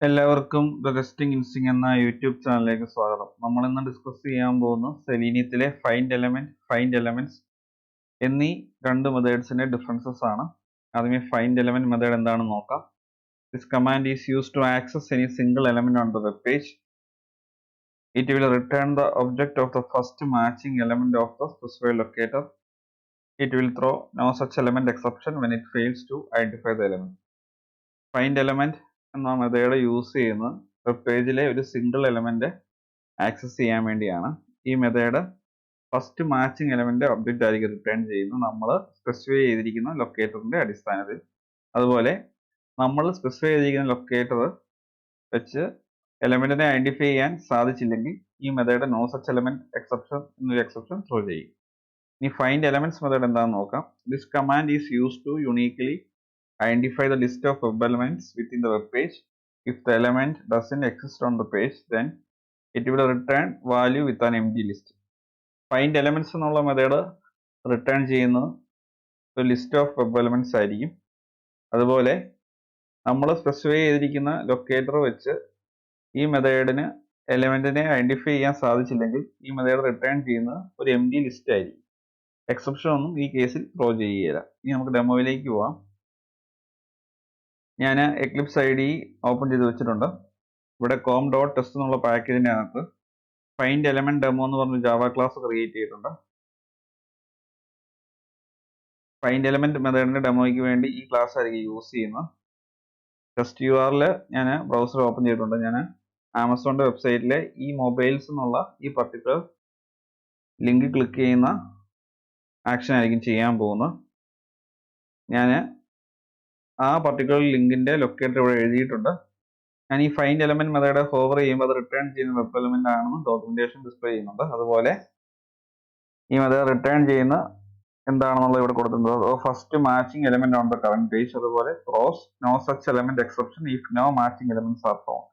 എല്ലാവർക്കും the testing instinct എന്ന YouTube ചാനലിലേക്ക് സ്വാഗതം. നമ്മൾ ഇന്ന് ഡിസ്കസ് ചെയ്യാൻ പോകുന്ന സെലീനിയത്തിലെ ഫൈൻഡ് എലമെന്റ്സ് എന്നീ രണ്ട് മെത്തേഡ്സിന്റെ ഡിഫറൻസസ് ആണ്. ആദ്യമേ ഫൈൻഡ് എലമെന്റ് മെത്തേഡ് എന്താണെന്ന് നോക്കാം. This command is used to access any single element on the web page. It will return the object of the first matching element of the specified locator. It will throw no such element exception when it fails to identify the element. Find element എന്ന method use ചെയ്യുന്നത് web പേജിലെ ഒരു single element access ചെയ്യാൻ വേണ്ടിയാണ്. ഈ method first matching element object ആയിരിക്കും return ചെയ്യുന്നത് നമ്മൾ സ്പെസിഫൈ ചെയ്തിരിക്കുന്ന ലൊക്കേറ്ററിന്റെ അടിസ്ഥാനത്തിൽ. അതുപോലെ നമ്മൾ സ്പെസിഫൈ ചെയ്തിരിക്കുന്ന ലൊക്കേറ്റർ വെച്ച് എലമെന്റിനെ ഐഡന്റിഫൈ ചെയ്യാൻ സാധിച്ചില്ലെങ്കിൽ ഈ method no such element exception എന്നൊരു എക്സെപ്ഷൻ ത്രോ ചെയ്യും. ഇനി ഫൈൻഡ് എലമെന്റ്സ് മെത്തേഡ് എന്താണെന്ന് നോക്കാം. This command is used to uniquely identify the list of web elements within the web page. If the element doesn't exist on the page, then it will return value with an empty list. Find elements എന്നുള്ള method return ചെയ്യുന്നത് ഒരു list of web elements ആയിരിക്കും. അതുപോലെ നമ്മൾ specify ചെയ്തിരിക്കുന്ന locator വെച്ച് ഈ മെത്തേഡിന് എലമെന്റിനെ identify ചെയ്യാൻ സാധിച്ചില്ലെങ്കിൽ ഈ മെത്തേഡ് റിട്ടേൺ ചെയ്യുന്നത് ഒരു എംപ്റ്റി ലിസ്റ്റ് ആയിരിക്കും. എക്സെപ്ഷൻ ഒന്നും ഈ കേസിൽ ത്രോ ചെയ്യുകയില്ല. ഇനി നമുക്ക് ഡെമോയിലേക്ക് പോവാം. ഞാൻ എക്ലിപ്സ് ID ഓപ്പൺ ചെയ്ത് വെച്ചിട്ടുണ്ട്. ഇവിടെ com.test എന്നുള്ള പാക്കേജിൻ്റെ അകത്ത് ഫൈൻഡ് എലമെന്റ് ഡെമോ എന്ന് പറഞ്ഞ ജാവ ക്ലാസ് ക്രിയേറ്റ് ചെയ്തിട്ടുണ്ട്. ഫൈൻഡ് എലമെന്റ് മെത്തേഡിന്റെ ഡെമോയ്ക്ക് വേണ്ടി ഈ ക്ലാസ് ആയിരിക്കും യൂസ് ചെയ്യുന്നത്. ടെസ്റ്റ് URL ഞാൻ ബ്രൗസർ ഓപ്പൺ ചെയ്തിട്ടുണ്ട്. ഞാൻ ആമസോണിന്റെ വെബ്സൈറ്റിലെ ഈ മൊബൈൽസ് എന്നുള്ള ഈ പർട്ടിക്കുലർ ലിങ്ക് ക്ലിക്ക് ചെയ്യുന്ന ആക്ഷൻ ആയിരിക്കും ചെയ്യാൻ പോകുന്നത്. ഞാൻ ആ പർട്ടിക്കുലർ ലിങ്കിന്റെ ലൊക്കേറ്റർ ഇവിടെ എഴുതിയിട്ടുണ്ട്. ഞാൻ ഈ ഫൈൻഡ് എലമെന്റ് മെത്തേഡ് ഹോവർ ചെയ്യുമ്പോൾ അത് റിട്ടേൺ ചെയ്യുന്ന വെബ് എലമെന്റ് ആണെന്ന് ഡോക്യുമെന്റേഷൻ ഡിസ്പ്ലേ ചെയ്യുന്നുണ്ട്. അതുപോലെ ഈ മെത്തേഡ് റിട്ടേൺ ചെയ്യുന്ന എന്താണെന്നുള്ളത് ഇവിടെ കൊടുത്തിട്ടുണ്ട്. First matching element on the current page. അതുപോലെ throws no such element exception if no matching elements are found.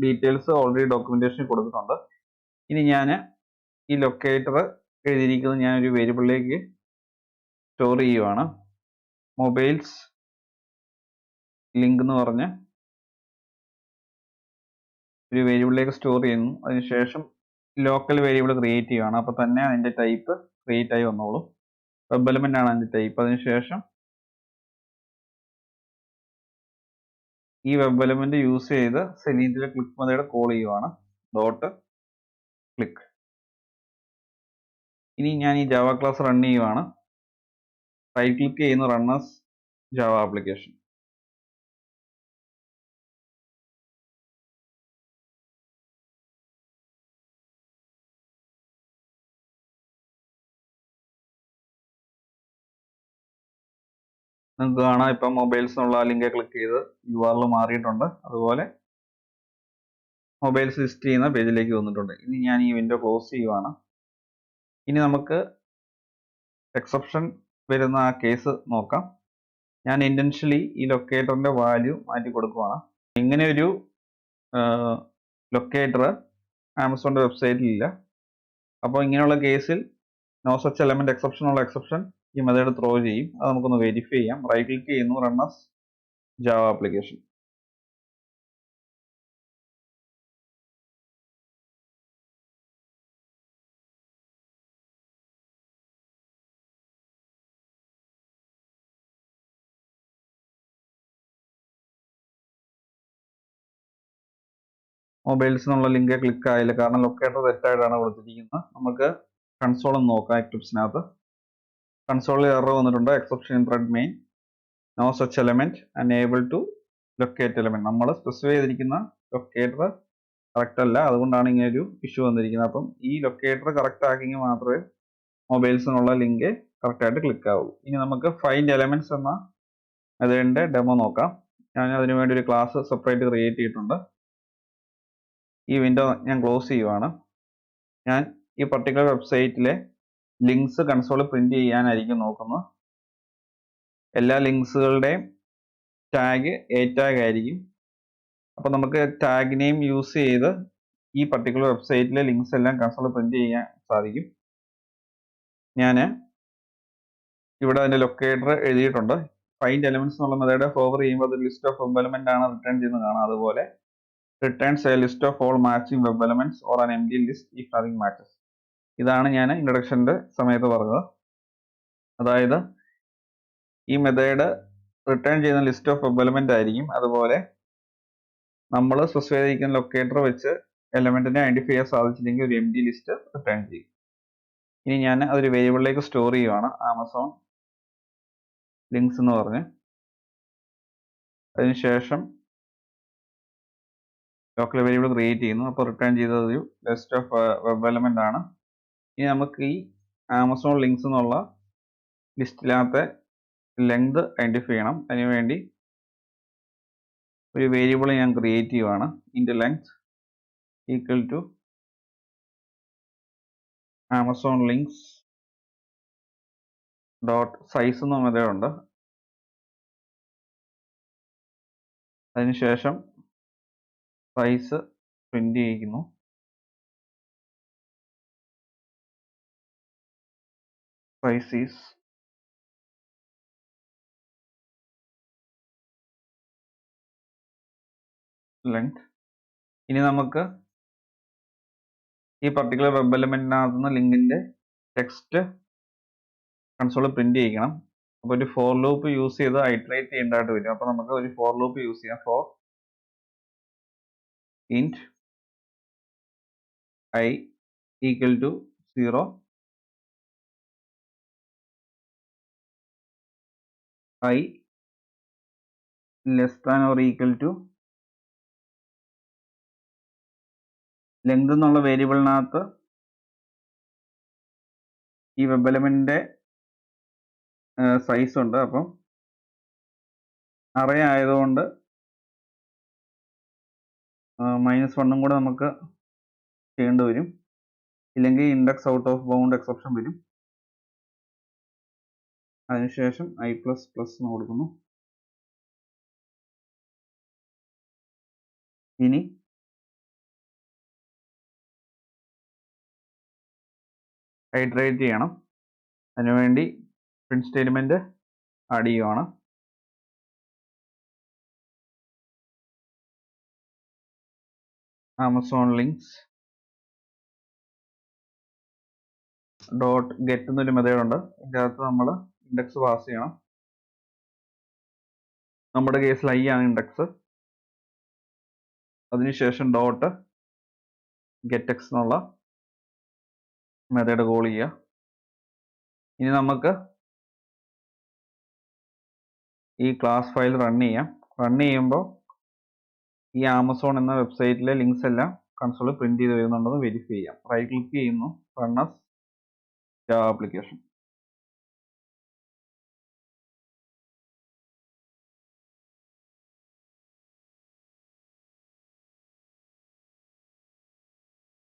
Details already documentation കൊടുത്തിട്ടുണ്ട്. ഇനി ഞാൻ ഈ ലൊക്കേറ്റർ എഴുതിയിരിക്കുന്നത് ഞാൻ ഒരു വേരിയബിളിലേക്ക് സ്റ്റോർ ചെയ്യുവാണ്. മൊബൈൽസ് ലിങ്ക് എന്ന് പറഞ്ഞ് ഒരു വേരിയബിളിലേക്ക് സ്റ്റോർ ചെയ്യുന്നു. അതിനുശേഷം ലോക്കൽ വേരിയബിൾ ക്രിയേറ്റ് ചെയ്യുകയാണ്. അപ്പോൾ തന്നെ അതിൻ്റെ ടൈപ്പ് ക്രിയേറ്റ് ആയി വന്നോളും. വെബ് എലമെന്റ് ആണ് അതിൻ്റെ ടൈപ്പ്. അതിനുശേഷം ഈ വെബ് എലമെന്റ് യൂസ് ചെയ്ത് സെലീനിയത്തിലെ ക്ലിക്ക് മെത്തേഡ് കോൾ ചെയ്യുവാണ്. Dot click. ഇനി ഞാൻ ഈ ജാവ ക്ലാസ് റൺ ചെയ്യുവാണ്. റൈറ്റ് ക്ലിക്ക് ചെയ്യുന്നു, റൺ ആസ് ജാവ ആപ്ലിക്കേഷൻ. നിങ്ങൾക്ക് കാണാം ഇപ്പം മൊബൈൽസ് എന്നുള്ള ലിങ്ക് ക്ലിക്ക് ചെയ്ത് URL മാറിയിട്ടുണ്ട്. അതുപോലെ മൊബൈൽസ് ലിസ്റ്റ് ചെയ്യുന്ന പേജിലേക്ക് വന്നിട്ടുണ്ട്. ഇനി ഞാൻ ഈ വിൻഡോ ക്ലോസ് ചെയ്യുവാണ്. ഇനി നമുക്ക് എക്സെപ്ഷൻ വരുന്ന ആ കേസ് നോക്കാം. ഞാൻ ഇന്റൻഷ്യലി ഈ ലൊക്കേറ്ററിന്റെ വാല്യൂ മാറ്റി കൊടുക്കുവാണ്. ഇങ്ങനെ ഒരു ലൊക്കേറ്റർ ആമസോണിന്റെ വെബ്സൈറ്റിൽ ഇല്ല. അപ്പോൾ ഇങ്ങനെയുള്ള കേസിൽ നോ സച്ച് എലമെന്റ് എക്സെപ്ഷൻ ഉള്ള എക്സെപ്ഷൻ ഈ മെത്തേഡ് ത്രോ ചെയ്യും. അത് നമുക്കൊന്ന് വെരിഫൈ ചെയ്യാം. റൈറ്റ് ക്ലിക്ക് ചെയ്യുന്നു, run as Java application. Mobiles എന്നുള്ള ലിങ്ക് ക്ലിക്ക് ആയില്ല, കാരണം ലൊക്കേറ്റർ തെറ്റായിട്ടാണ് കൊടുത്തിരിക്കുന്നത്. നമുക്ക് കൺസോൾ ഒന്ന് നോക്കാം. എക്ലിപ്സിനകത്ത് കൺസോളിൽ എറർ വന്നിട്ടുണ്ട്. Exception in thread main, no such element, unable to locate element. നമ്മൾ സ്പെസിഫൈ ചെയ്തിരിക്കുന്ന ലൊക്കേറ്റർ കറക്റ്റ് അല്ല, അതുകൊണ്ടാണ് ഇങ്ങനെ ഒരു ഇഷ്യൂ വന്നിരിക്കുന്നത്. അപ്പം ഈ ലൊക്കേറ്റർ കറക്റ്റ് ആക്കിയെങ്കിൽ മാത്രമേ മൊബൈൽസ് എന്നുള്ള ലിങ്ക് കറക്റ്റ് ആയിട്ട് ക്ലിക്ക് ആവൂ. ഇനി നമുക്ക് ഫൈൻഡ് എലമെന്റ്സ് എന്ന മെത്തേഡിന്റെ ഡെമോ നോക്കാം. ഞാൻ അതിനു വേണ്ടി ഒരു ക്ലാസ് സെപ്പറേറ്റ് ക്രിയേറ്റ് ചെയ്തിട്ടുണ്ട്. ഈ വിൻഡോ ഞാൻ ക്ലോസ് ചെയ്യുവാണ്. ഞാൻ ഈ പർട്ടിക്കുലർ വെബ്സൈറ്റിലെ ലിങ്ക്സ് കൺസോളിൽ പ്രിന്റ് ചെയ്യാനായിരിക്കും നോക്കുന്നത്. എല്ലാ ലിങ്ക്സുകളുടെയും ടാഗ് എ ടാഗ് ആയിരിക്കും. അപ്പോൾ നമുക്ക് ടാഗ് നെയിം യൂസ് ചെയ്ത് ഈ പർട്ടിക്കുലർ വെബ്സൈറ്റിലെ ലിങ്ക്സ് എല്ലാം കൺസോളിൽ പ്രിന്റ് ചെയ്യാൻ സാധിക്കും. ഞാൻ ഇവിടെ അതിന്റെ ലൊക്കേറ്റർ എഴുതിയിട്ടുണ്ട്. ഫൈൻഡ് എലമെന്റ്സ് എന്നുള്ള മെത്തേഡ് ഹോവർ ചെയ്യുമ്പോൾ അത് ലിസ്റ്റ് ഓഫ് വെബ് എലമെന്റ് ആണ് റിട്ടേൺ ചെയ്യുന്നത് കാണാം. അതുപോലെ returns a list of all matching web elements or an empty list if nothing matches. ഇതാണ് ഞാൻ ഇൻട്രൊഡക്ഷൻ്റെ സമയത്ത് പറഞ്ഞത്. അതായത് ഈ മെത്തേഡ് റിട്ടേൺ ചെയ്യുന്ന ലിസ്റ്റ് ഓഫ് വെബ് എലമെന്റ് ആയിരിക്കും. അതുപോലെ നമ്മൾ സ്പെസിഫൈ ചെയ്തിരിക്കുന്ന ലൊക്കേറ്റർ വെച്ച് എലമെന്റിനെ ഐഡന്റിഫൈ ചെയ്യാൻ സാധിച്ചില്ലെങ്കിൽ ഒരു എംപ്റ്റി ലിസ്റ്റ് റിട്ടേൺ ചെയ്യും. ഇനി ഞാൻ അതൊരു വേരിയബിളിലേക്ക് സ്റ്റോർ ചെയ്യുവാണ്, ആമസോൺ ലിങ്ക്സ് എന്ന് പറഞ്ഞ്. അതിനുശേഷം ലോക്കൽ വേരിയബിൾ ക്രിയേറ്റ് ചെയ്യുന്നു. അപ്പോൾ റിട്ടേൺ ചെയ്തത് ഒരു ലിസ്റ്റ് ഓഫ് വെബ് എലമെന്റ് ആണ്. ഇനി നമുക്ക് ഈ ആമസോൺ ലിങ്ക്സ് എന്നുള്ള ലിസ്റ്റിനകത്തെ ലെങ്ത് ഐഡന്റിഫൈ ചെയ്യണം. അതിനുവേണ്ടി ഒരു വേരിയബിൾ ഞാൻ ക്രിയേറ്റ് ചെയ്യുവാണ്, int length equal to Amazon links dot size എന്ന മെത്തേഡ് ഉണ്ട്. അതിനുശേഷം സൈസ് പ്രിന്റ് ചെയ്യിക്കുന്നു. Size is length. ഇനി നമുക്ക് ഈ പർട്ടിക്കുലർ വെബ് എലമെന്റിനകത്ത് നിന്ന് ലിങ്കിന്റെ ടെക്സ്റ്റ് കൺസോൾ പ്രിന്റ് ചെയ്യിക്കണം. അപ്പോൾ ഒരു ഫോർ ലൂപ്പ് യൂസ് ചെയ്ത് ഐറ്ററേറ്റ് ചെയ്യേണ്ടതായിട്ട് വരും. അപ്പോൾ നമുക്ക് ഒരു ഫോർ ലൂപ്പ് യൂസ് ചെയ്യാം. For int I equal to 0, I less than or equal to length എന്നുള്ള വേരിയബിളിനകത്ത് ഈ വെബ് എലമെന്റിന്റെ സൈസ് ഉണ്ട്. അപ്പം അറേ ആയതുകൊണ്ട് -1 കൂടെ നമുക്ക് ചെയ്യേണ്ടി വരും, ഇല്ലെങ്കിൽ index out of bound exception വരും. അതിനുശേഷം I++ എന്ന് കൊടുക്കുന്നു. ഇനി ഐറ്ററേറ്റ് ചെയ്യണം. അതിനുവേണ്ടി പ്രിന്റ് സ്റ്റേറ്റ്മെന്റ് ആഡ് ചെയ്യുവാണ്. ആമസോൺ ലിങ്ക്സ് ഡോട്ട് ഗെറ്റ് എന്നൊരു മെത്തേഡ് ഉണ്ട്. ഇതിൻ്റെ അകത്ത് നമ്മൾ ഇൻഡെക്സ് പാസ് ചെയ്യണം. നമ്മുടെ കേസിൽ I ആണ് ഇൻഡെക്സ്. അതിനുശേഷം ഡോട്ട് ഗെറ്റ് എന്നുള്ള മെത്തേഡ് കോൾ ചെയ്യുക. ഇനി നമുക്ക് ഈ ക്ലാസ് ഫയൽ റൺ ചെയ്യാം. റൺ ചെയ്യുമ്പോൾ ഈ ആമസോൺ എന്ന വെബ്സൈറ്റിലെ ലിങ്ക്സ് എല്ലാം കൺസോൾ പ്രിന്റ് ചെയ്ത് വരുന്നുണ്ടെന്ന് വെരിഫൈ ചെയ്യാം. റൈറ്റ് ക്ലിക്ക് ചെയ്യുന്നു, റൺ ആസ് ജാവ ആപ്ലിക്കേഷൻ.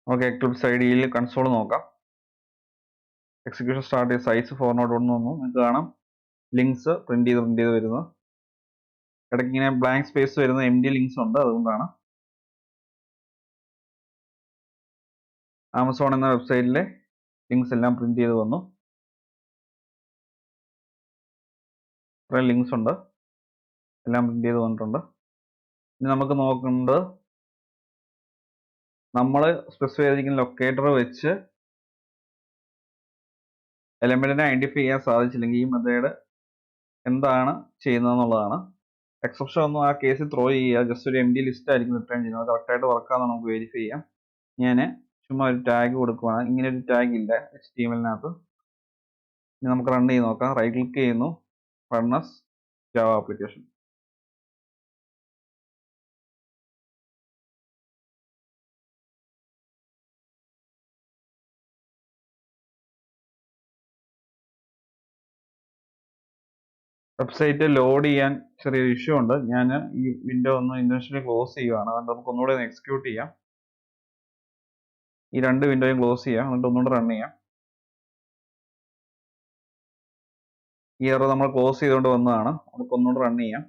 നമുക്ക് എക്ലിപ്സ് ഐഡിയിൽ കൺസോൾ നോക്കാം. എക്സിക്യൂഷൻ സ്റ്റാർട്ട് ചെയ്ത് സൈസ് 401 വന്നു. നിങ്ങൾക്ക് കാണാം ലിങ്ക്സ് പ്രിന്റ് ചെയ്ത് വരുന്നത്. ഇടയ്ക്ക് ഇങ്ങനെ ബ്ലാങ്ക് സ്പേസ് വരുന്ന എംപ്റ്റി ലിങ്ക്സ് ഉണ്ട്, അതുകൊണ്ടാണ്. ആമസോൺ എന്ന വെബ്സൈറ്റിലെ ലിങ്ക്സ് എല്ലാം പ്രിന്റ് ചെയ്ത് വന്നു. കുറേ ലിങ്ക്സ് ഉണ്ട്, എല്ലാം പ്രിന്റ് ചെയ്ത് വന്നിട്ടുണ്ട്. ഇനി നമുക്ക് നോക്കുന്നത് നമ്മൾ സ്പെസിഫൈ ചെയ്തിരിക്കുന്ന ലൊക്കേറ്റർ വെച്ച് എലമെന്റിനെ ഐഡന്റിഫൈ ചെയ്യാൻ സാധിച്ചില്ലെങ്കിൽ ഈ മെത്തേഡ് എന്താണ് ചെയ്യുന്നതെന്നുള്ളതാണ്. എക്സെപ്ഷൻ ഒന്നും ആ കേസിൽ ത്രോ ചെയ്യുക, ജസ്റ്റ് ഒരു എംപ്റ്റി ലിസ്റ്റ് ആയിരിക്കും റിട്ടേൺ ചെയ്യുന്നത്. കറക്റ്റായിട്ട് വർക്കാണെന്ന് നമുക്ക് വെരിഫൈ ചെയ്യാം. ഞാൻ ചുമ്മാ ഒരു ടാഗ് കൊടുക്കുവാണ്. ഇങ്ങനെ ഒരു ടാഗ് ഇല്ല HTML-നകത്ത്. ഇനി നമുക്ക് റൺ ചെയ്ത് നോക്കാം. റൈറ്റ് ക്ലിക്ക് ചെയ്യുന്നു, run as Java application. Website load ചെയ്യാൻ ചെറിയൊരു ഇഷ്യൂ ഉണ്ട്. ഞാൻ ഈ വിൻഡോ ഒന്ന് ഇന്റൻഷനലി ക്ലോസ് ചെയ്യുവാണ്. അതുകൊണ്ട് നമുക്ക് ഒന്നുകൂടെ ഒന്ന് എക്സിക്യൂട്ട് ചെയ്യാം. ഈ രണ്ട് വിൻഡോയും ക്ലോസ് ചെയ്യാം, എന്നിട്ട് ഒന്നുകൂടെ റൺ ചെയ്യാം. ഈ എറർ നമ്മൾ ക്ലോസ് ചെയ്തുകൊണ്ട് വന്നതാണ്. നമുക്ക് ഒന്നുകൂടെ റൺ ചെയ്യാം.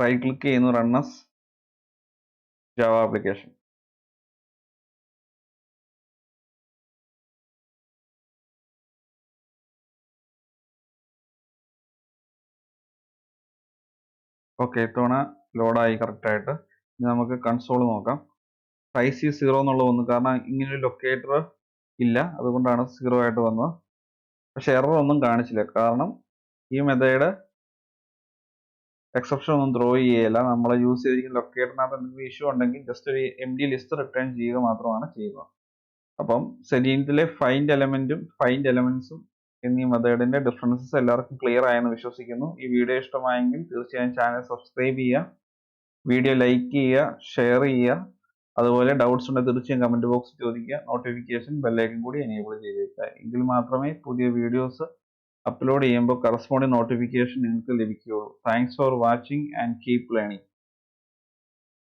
റൈറ്റ് ക്ലിക്ക് ചെയ്യുന്നു, run as Java application. Okay, ഇത്തവണ ലോഡായി കറക്റ്റായിട്ട്. നമുക്ക് കൺസോൾ നോക്കാം. സൈസ് ഈ 0 എന്നുള്ളത് വന്നു, കാരണം ഇങ്ങനൊരു ലൊക്കേറ്റർ ഇല്ല, അതുകൊണ്ടാണ് 0 ആയിട്ട് വന്നത്. പക്ഷെ എറർ ഒന്നും കാണിച്ചില്ല, കാരണം ഈ മെത്തേഡ് എക്സെപ്ഷൻ ഒന്നും ത്രോ ചെയ്യുകയില്ല. നമ്മൾ യൂസ് ചെയ്തിരിക്കുന്ന ലൊക്കേറ്ററിനകത്ത് എന്തെങ്കിലും ഇഷ്യൂ ഉണ്ടെങ്കിൽ ജസ്റ്റ് ഒരു empty ലിസ്റ്റ് റിട്ടേൺ ചെയ്യുക മാത്രമാണ് ചെയ്യുന്നത്. അപ്പം സെലീനിയത്തിലെ ഫൈൻഡ് എലമെന്റും ഫൈൻഡ് എലമെന്റ്സും എന്നീ മെത്തേഡിന്റെ ഡിഫറൻസസ് എല്ലാവർക്കും ക്ലിയർ ആയെന്ന് വിശ്വസിക്കുന്നു. ഈ വീഡിയോ ഇഷ്ടമായെങ്കിൽ തീർച്ചയായും ചാനൽ സബ്സ്ക്രൈബ് ചെയ്യുക, വീഡിയോ ലൈക്ക് ചെയ്യുക, ഷെയർ ചെയ്യുക. അതുപോലെ ഡൗട്ട്സ് ഉണ്ടെങ്കിൽ തീർച്ചയായും കമന്റ് ബോക്സിൽ ചോദിക്കുക. നോട്ടിഫിക്കേഷൻ ബെല്ലൈക്കൻ കൂടി എനേബിൾ ചെയ്ത് വെക്കുക. എങ്കിൽ മാത്രമേ പുതിയ വീഡിയോസ് അപ്ലോഡ് ചെയ്യുമ്പോൾ കറസ്പോണ്ടിങ് നോട്ടിഫിക്കേഷൻ നിങ്ങൾക്ക് ലഭിക്കുകയുള്ളൂ. Thanks for watching and keep learning.